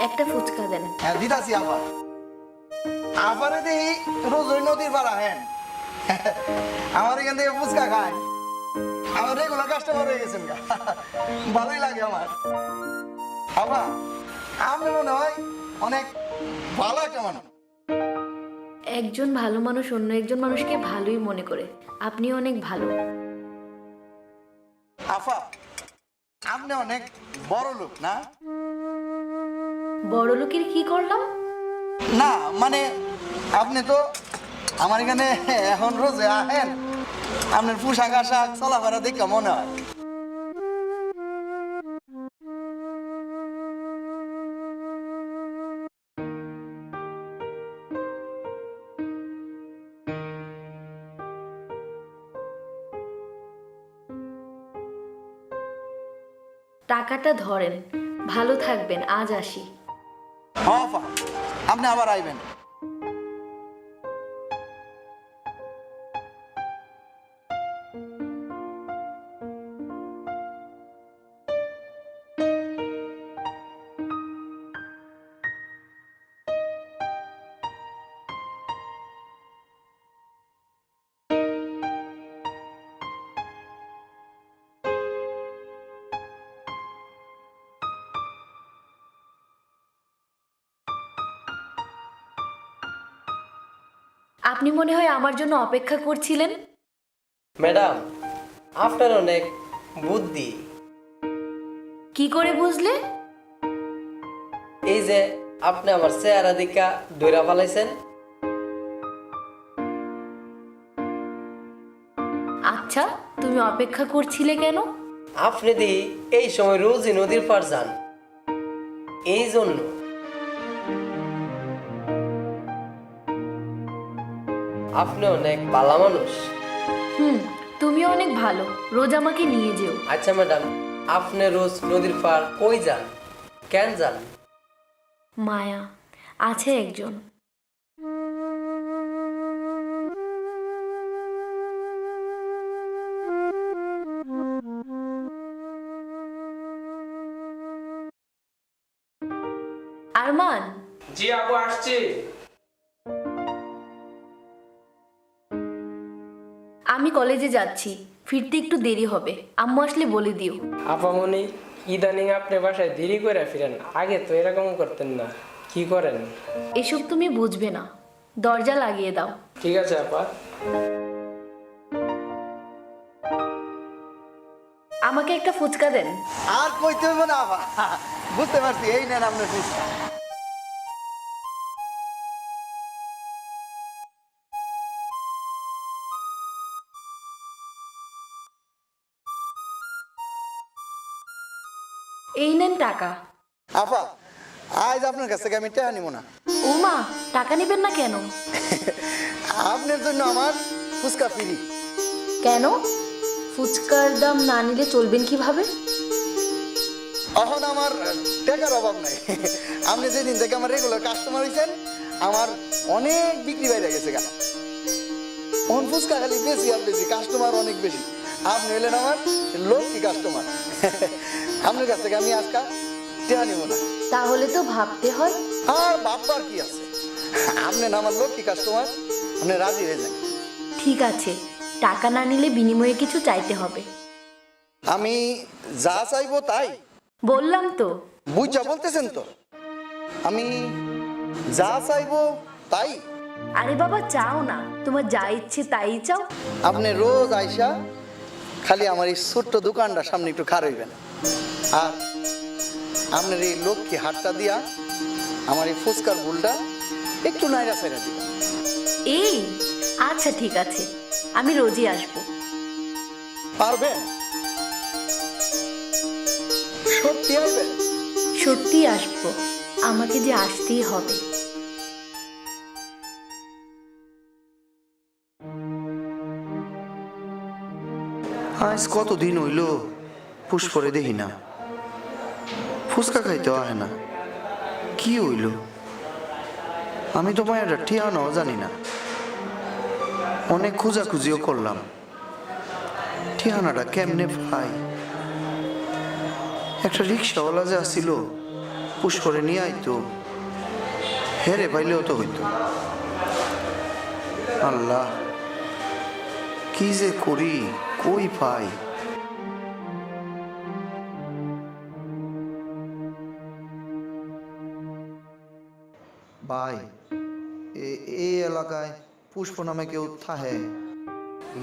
একটা ফুচকা দেন। হ্যাঁ দিদাসি আবার আবারে দেখি রোজ ওই নদীর পাড়া হ্যাঁ আমার এখান থেকে ফুচকা খায় আমার রেগুলার কাস্টমার হয়ে গেছেন গা ভালোই লাগে আমার আবার আমি মনে হয় অনেক ভালো একটা মানুষ। একজন ভালো মানুষ অন্য একজন মানুষকে ভালোই মনে করে, আপনি অনেক ভালো। আফা আপনি অনেক বড় লোক না? বড় লোকের কি করলাম? না মানে আপনি তো আমার এখানে এখন রোজে আহেন, আপনার পোশাক আশাক চলাফেরা দেখে মনে হয়। টাকাটা ধরেন, ভালো থাকবেন, আজ আসি। হ্যাঁ আফা আপনি আবার আইবেন। আপনি মনে হয় আমার জন্য অপেক্ষা করছিলেন। ম্যাডাম আপনার অনেক বুদ্ধি। কি করে বুঝলে? এই যে আপনি আমার চেহারা দিকা দৈরা ফালাইছেন। আচ্ছা, তুমি অপেক্ষা করছিলে কেন? আপনি দি এই সময় রোজই নদীর পার যান, এই জন্য। আপনি অনেক ভালো মানুষ। তুমিও অনেক ভালো, রোজ আমাকে নিয়ে যেও। আচ্ছা ম্যাডাম, আপনি রোজ নদীর পার কই যান, কেন যান? মায়া আছে একজন। আরমান। জি আপু আসছি। আমি কলেজে যাচ্ছি, ফিরতে একটু দেরি হবে, আম্মু আসলে বলে দিও। আপামনি ইদানিং আপনি বাসায় দেরি করে ফিরেন, আগে তো এরকম করতেন না, কি করেন? এসব তুমি বুঝবে না, দরজা লাগিয়ে দাও। ঠিক আছে আপা। আমাকে একটা ফুচকা দেন। আর কইতে হইব না আফা, বুঝতে পারছি, এই নেন আপনার ফুচকা। এই নেন টাকা। আফা আজ আপনার কাছ থেকে আমি টাকা নিব না। ওমা, টাকা নেবেন না কেন? আপনার জন্য আমার ফুচকা ফ্রি। কেন? ফুচকার দাম না নিলে চলবেন কিভাবে? এখন আমার টাকার অভাব নাই। আপনি যেদিন থেকে আমার রেগুলার কাস্টমার হয়েছেন, আমার অনেক বিক্রি বাইরে গেছে গা। অন ফুচকা খালি বেশি আর বেশি, কাস্টমার অনেক বেশি। আপনি হলেন আমার লক্ষ্মী কাস্টমার। আপনার কাছ থেকে আমি আজকাল টাকা নিব না। তাহলে তো ভাবতে হয়। আর বাপবার কি আছে, আপনি না আমার লক্ষ্মী কাস্টমার, আপনি রাজি হয়ে যান। ঠিক আছে, টাকা না নিলে বিনিময়ে কিছু চাইতে হবে। আমি যা চাইবো তাই। বললাম তো। বুঝা বলতেছেন তো, আমি যা চাইবো তাই। আরে বাবা, চাও না, তোমার যা ইচ্ছে তাই চাও। আপনি রোজ আইসা খালি আমার এই ছোট্ট দোকানটার সামনে একটু খার হইবেন, আর আপনার এই লক্ষ্মী হাটটা দিয়া আমার এই ফুচকার ভুলটা একটু নাইরা সাইরা দিবেন। এই আচ্ছা ঠিক আছে, আমি রোজই আসবো। পারবেন? সত্যি আসবেন? সত্যি আসবো, আমাকে যে আসতেই হবে। আজ কতদিন হইল পুষ্পরে দেখি না, ফুচকা খাইতে হয় না, কি হইল? আমি তো মায়ের ঠিয়ানো জানি না, অনেক খোঁজাখুঁজিও করলাম, ঠিকানাটা কেমনে পাই? একটা রিক্সাওয়ালা যে আসছিল পুষ্পরে নিয়ে আইতো, হেরে পাইলেও তো হইতো। আল্লাহ, কি যে করি, কই পাই। ভাই, এই এলাকায় পুষ্প নামে কেউ থাহে?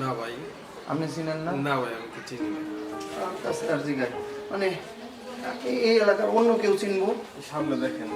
না ভাই, আপনি চিনেন না? না ভাই, আমি তো চিনি না। কাছে আর জিগায়, মানে এই এলাকার অন্য কেউ চিনবো? সামনে দেখেন।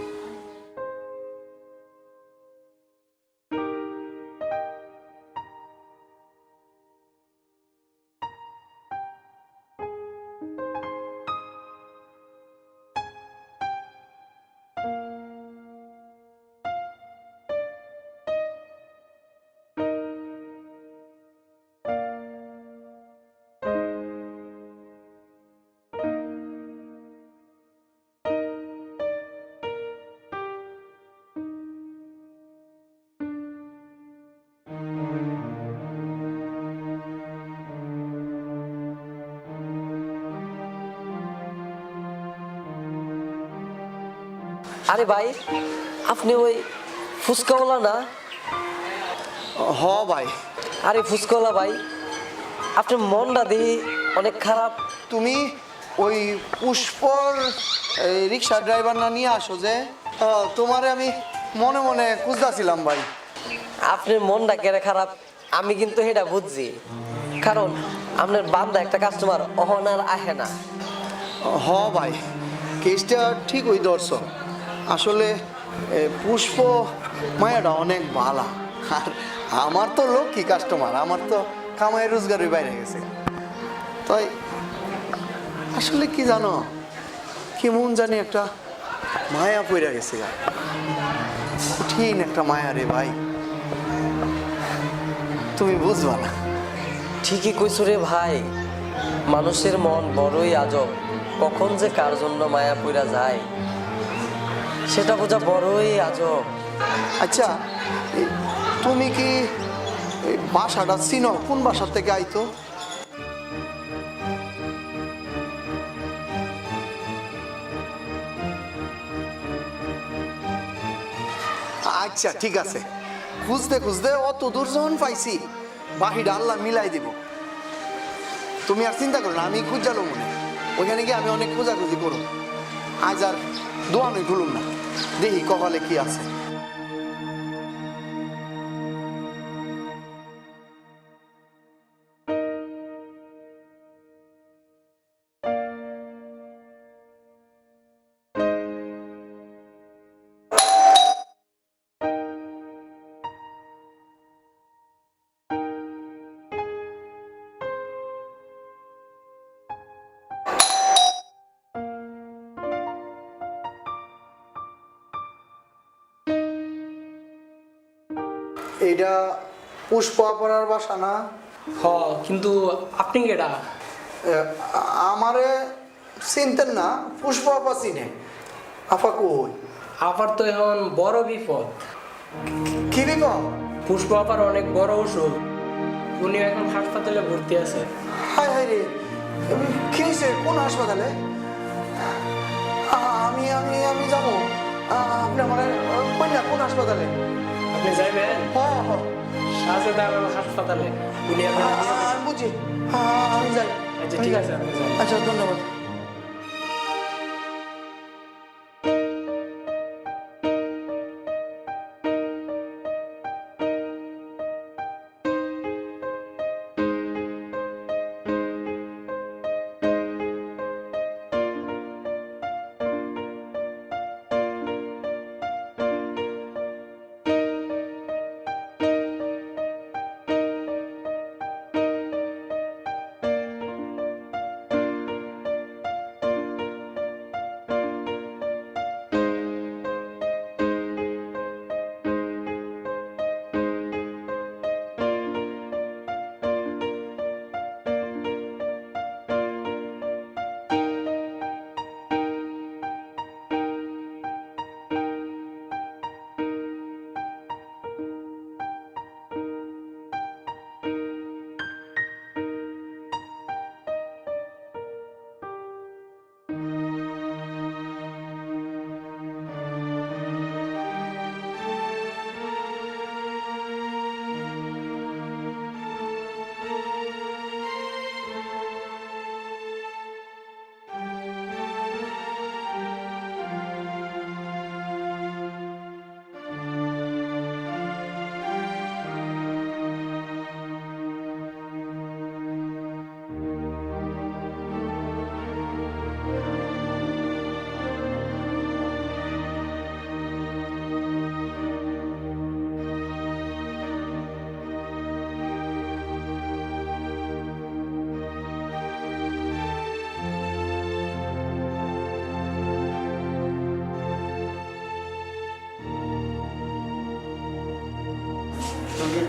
আরে ভাই, আপনি ওই ফুচকাওয়ালা না? হ ভাই। আরে ফুচকাওয়ালা ভাই, আপনার মনটা দেখি অনেক খারাপ। তুমি ওই পুষ্পর রিক্সা ড্রাইভার না নিয়ে আসো যে, তোমারে আমি মনে মনে খুঁজতেছিলাম ভাই। আপনার মনটা কেন খারাপ আমি কিন্তু এটা বুঝছি, কারণ আপনার বান্দা একটা কাস্টমার অহনার আহে না। হ ভাই, কেসটা ঠিক ওই দর্শন। আসলে পুষ্প মায়াটা অনেক ভালা, আর আমার তো লক্ষ্মী কাস্টমার, আমার তো কামাই রোজগারের বাইরে গেছে। তাই আসলে কি জানো, কেমন জানি একটা মায়া পড়ে গেছে, কঠিন একটা মায়া রে ভাই, তুমি বুঝবা না। ঠিকই কইছো রে ভাই, মানুষের মন বড়ই আজব, কখন যে কার জন্য মায়া পইরা যায় সেটা বোঝা বড়ই আজব। আচ্ছা, তুমি কি বাসাটা চিনো? কোন বাসার থেকে আইতো? আচ্ছা ঠিক আছে, খুঁজতে খুঁজতে অত দূর যখন পাইছি, বাহিটা আল্লাহ মিলাই দিব। তুমি আর চিন্তা করো না, আমি খুঁজালো মনে, ওইখানে গিয়ে আমি অনেক খোঁজাখুঁজি করব। আজ আর দোয়ানোই খুলুম না, দেখি কপালে কি আছে। এইটা পুষ্প অপরার বাসা না? হ, কিন্তু আপনি কেডা? আমারে চিনতেন না? পুষ্প আপা চিনে। আপা কই? আপার তো এখন বড় বিপদ। কি বিপদ? পুষ্প আপার অনেক বড় অসুখ, উনি এখন হাসপাতালে ভর্তি আছে। হায় হায় রে, কি হয়েছে? কোন হাসপাতালে? আমি আমি আমি যাবো। আপনি আমার কই না, কোন হাসপাতালে? আপনি যাইবেন হ্যাঁ হ্যাঁ, শাহজাদ আলম হাসপাতালে, উনি এখন আমি বুঝি। আমি যাই। আচ্ছা ঠিক আছে, আপনি যান। আচ্ছা, ধন্যবাদ।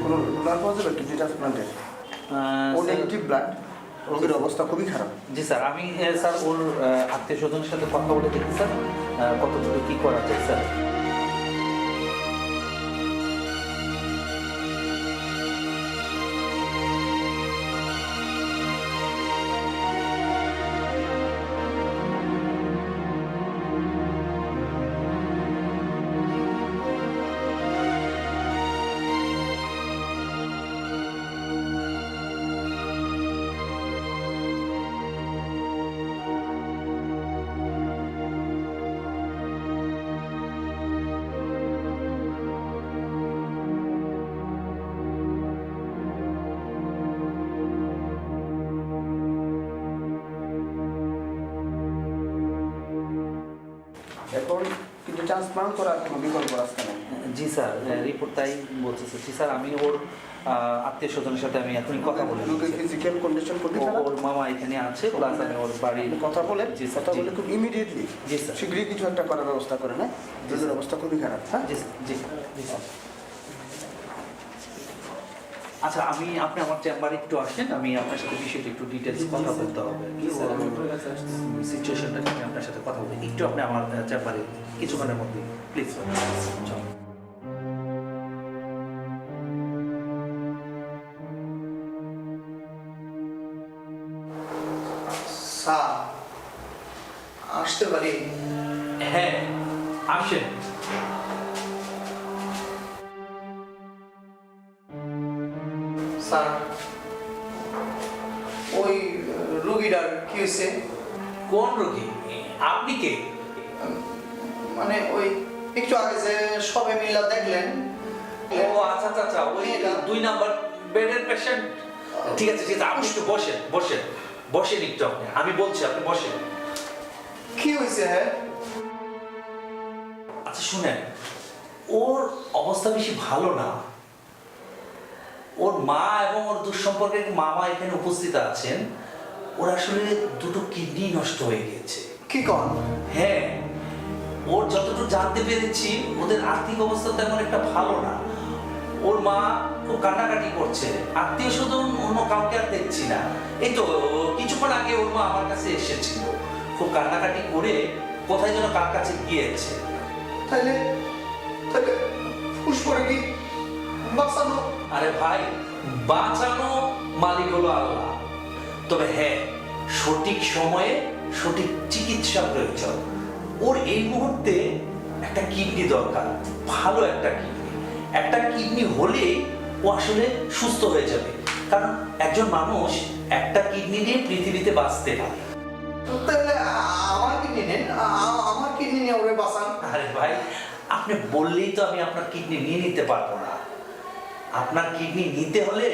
কোনো ব্লাড পাওয়া যাবে কিডনি ট্রান্সপ্লান্টের? ও নেগেটিভ ব্লাড, রোগীর অবস্থা খুবই খারাপ। জি স্যার, আমি স্যার ওর আত্মীয় স্বজনের সাথে কথা বলে দেখি স্যার কতটুকু কি করা যায় স্যার। এখন কিডনি ট্রান্সপ্লান্ট করার কোনো বিকল্প রাস্তা নেই। জি স্যার, রিপোর্ট তাই বলছে স্যার। জি স্যার, আমি ওর আত্মীয় স্বজনের সাথে আমি এখনই কথা বলে লোকের ফিজিক্যাল কন্ডিশন খুবই খারাপ। ওর মামা এখানে আছে, প্লাস আমি ওর বাড়ির কথা বলে জি স্যার, কথা জি। বলে খুব ইমিডিয়েটলি জি স্যার। শীঘ্রই কিছু একটা করার ব্যবস্থা করে না, দুধের অবস্থা খুবই খারাপ। হ্যাঁ, জি জি জি স্যার। আচ্ছা, আপনি আমার চেম্বারে একটু আসেন, আমি আপনার সাথে বিষয়টা একটু ডিটেলস কথা বলতে হবে। সিচুয়েশনটা আমি আপনার সাথে কথা বলি একটু, আপনি আমার চেম্বারে কিছুক্ষণের মধ্যে প্লিজ চল। স্যার আসতে পারি? হ্যাঁ, আসেন। স্যার ওই রুগীটার কি হয়েছে? কোন রোগী? আপনি কে? মানে ওই একটু আগে যে সবে মিল্লা দেখলেন। ও আচ্ছা আচ্ছা আচ্ছা, ওই 2 নাম্বার বেডের পেশেন্ট। ঠিক আছে ঠিক আছে, আপনি একটু বসেন বসেন বসেন একটু, আমি বলছি, আপনি বসেন। কি হয়েছে? হ্যাঁ, আচ্ছা শুনেন, ওর অবস্থা বেশি ভালো না। ওর মা এবং ওর দুঃসম্পর্কের মামা এখানে উপস্থিত আছেন। ওর আসলে 2টো কিডনি নষ্ট হয়ে গেছে। কি কন? হ্যাঁ, ওর যতটুকু জানতে পেরেছি ওদের আর্থিক অবস্থা তেমন একটা ভালো না। ওর মা খুব কান্নাকাটি করছে, আত্মীয় স্বজন অন্য কাউকে আর দেখছি না। এই তো কিছুক্ষণ আগে ওর মা আমার কাছে এসেছিল, খুব কান্নাকাটি করে কোথায় যেন কার কাছে গিয়েছে। তাইলে তাইলে ফুস করে কি বাঁচানো? আরে ভাই, বাঁচানো মালিক হলো আল্লাহ। তবে হ্যাঁ, সঠিক সময়ে সঠিক চিকিৎসা প্রয়োজন। ওর এই মুহূর্তে একটা কিডনি দরকার, ভালো একটা কিডনি। একটা কিডনি হলেই ও আসলে সুস্থ হয়ে যাবে, কারণ একজন মানুষ একটা কিডনি নিয়ে পৃথিবীতে বাঁচতে পারে। তাহলে আমার কিডনি নেন, আমার কিডনি নিয়ে ওরে বাঁচান। আরে ভাই, আপনি বললেই তো আমি আপনার কিডনি নিয়ে নিতে পারবো না। আপনার কিডনি নিতে হলে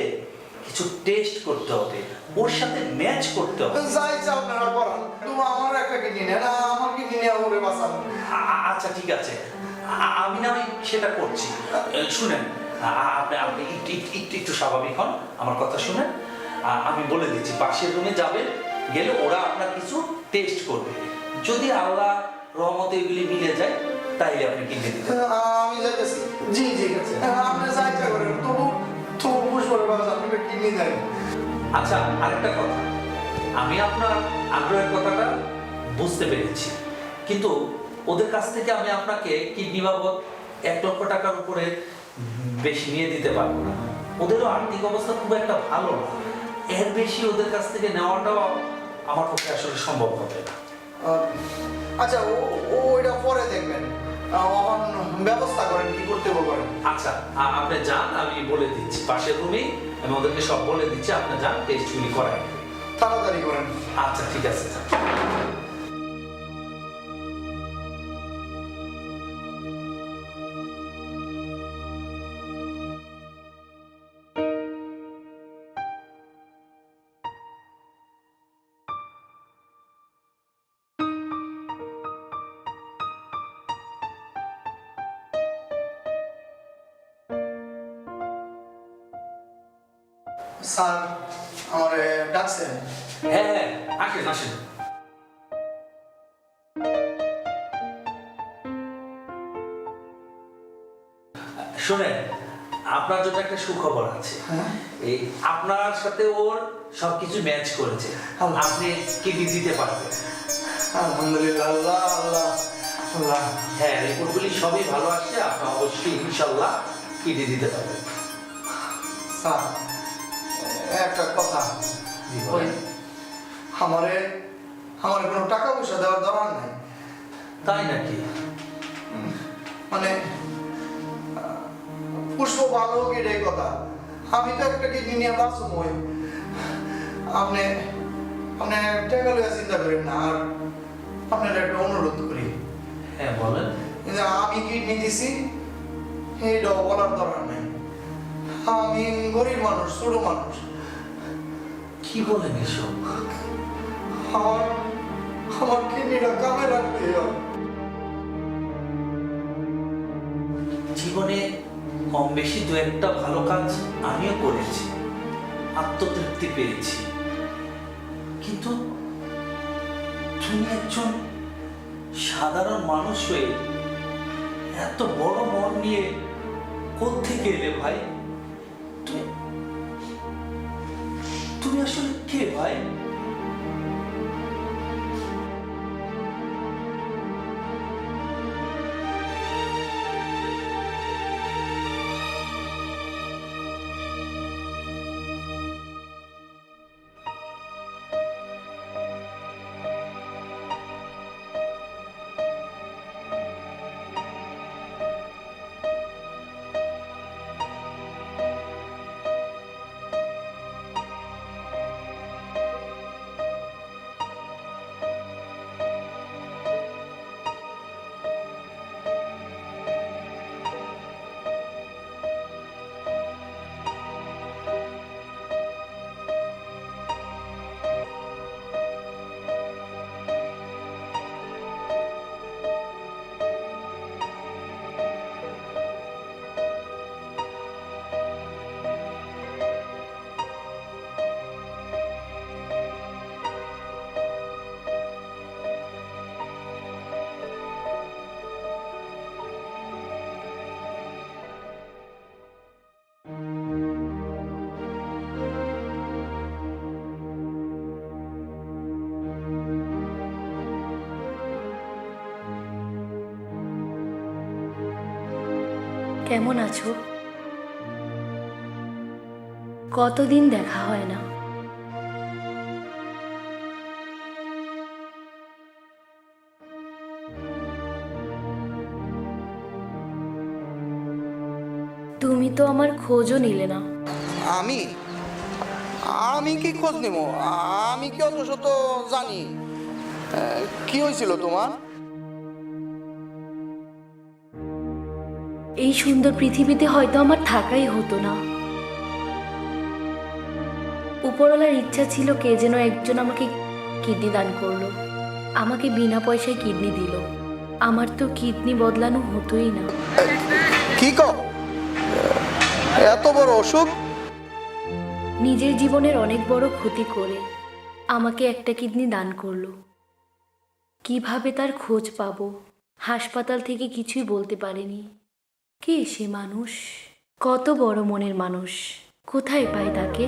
কিছু টেস্ট করতে হবে, ওর সাথে ম্যাচ করতে হবে। যাই যা আপনারা করান, তুমি আমার একটা কিডনি নেন, আমার কিডনি নিয়ে ওরে বাঁচান। আচ্ছা ঠিক আছে, আমি না হয় সেটা করছি। শুনেন, আপনি আপনি একটু স্বাভাবিক হন, আমার কথা শুনেন। আমি বলে দিচ্ছি, পাশের রুমে যাবেন, গেলে ওরা আপনার কিছু টেস্ট করবে। যদি আল্লাহ রহমতে এগুলি মিলে যায় তাইলে আপনি কিনে দিতে পারেন। আমি যাইতেছি। জি জি আছে, আপনি যাই যা করেন, তবু তবু ফুস করে বাঁচান, আপনি কিডনি দেন। আচ্ছা, আরেকটা কথা, আমি আপনার আগ্রহের কথাটা বুঝতে পেরেছি, কিন্তু ওদের কাছ থেকে আমি আপনাকে কিডনি বাবদ 1 লক্ষ টাকার উপরে বেশি নিয়ে দিতে পারবো না। ওদেরও আর্থিক অবস্থা খুব একটা ভালো না, এর বেশি ওদের কাছ থেকে নেওয়াটাও আমার পক্ষে আসলে সম্ভব হবে না। আচ্ছা, ও এটা পরে দেখবেন, ব্যবস্থা করেন, কি করতে হবে করেন। আচ্ছা, আপনি যান, আমি বলে দিচ্ছি পাশের রুমেই, আমি ওদেরকে সব বলে দিচ্ছি, আপনি যান, টেস্টগুলি করাই। তাড়াতাড়ি করেন। আচ্ছা ঠিক আছে। স্যার আমার ডাকছেন? হ্যাঁ হ্যাঁ, আসেন আসেন। শোনেন, আপনার জন্য একটা সুখবর আছে। এই আপনার সাথে ওর সবকিছু ম্যাচ করেছে, আপনি কিডনি দিতে পারবেন। আলহামদুলিল্লাহ, আল্লাহ আল্লাহ আল্লাহ। হ্যাঁ, রিপোর্টগুলি সবই ভালো আসছে, আপনি অবশ্যই ইনশাল্লাহ কিডনি দিতে পারবেন। স্যার, একটা কথা, ওই আমারে আমার কোনো টাকা পয়সা দেওয়ার দরকার নাই। তাই নাকি? মানে পুষ্প ভালো হোক এটাই কথা, আমি তো একটা কিডনি নিয়ে বাঁচব। আপনি আপনি টাকা লইয়া চিন্তা করেন না। আর আপনার একটা অনুরোধ করি, হ্যাঁ বলেন। যে আমি কিডনি দিছি এইটাও বলার দরকার নাই। আমি গরিব মানুষ, ছোট মানুষ। কি বলেন এসব? আমার আমার কিডনিটা কামে রাখবে। জীবনে কম বেশি দু একটা ভালো কাজ আমিও করেছি, আত্মতৃপ্তি পেয়েছি, কিন্তু তুমি একজন সাধারণ মানুষ হয়ে এত বড় মন নিয়ে কোত্থেকে এলে ভাই? তুমি তুমি আসলে কে ভাই? কেমন আছো? কতদিন দেখা হয় না। তুমি তো আমার খোঁজও নিলে না। আমি আমি কি খোঁজ নেব? আমি কি অত শত জানি? কি হয়েছিল তোমার? এই সুন্দর পৃথিবীতে হয়তো আমার থাকাই হতো না। উপরওয়ালার ইচ্ছা ছিল কে যেন একজন আমাকে কিডনি দান করলো, আমাকে বিনা পয়সায় কিডনি দিল। আমার তো কিডনি বদলানো হতোই না। কি কও? এত বড় অসুখ? নিজের জীবনের অনেক বড় ক্ষতি করে আমাকে একটা কিডনি দান করলো। কিভাবে তার খোঁজ পাবো? হাসপাতাল থেকে কিছুই বলতে পারেনি। কে সে মানুষ? কত বড় মনের মানুষ? কোথায় পাই তাকে?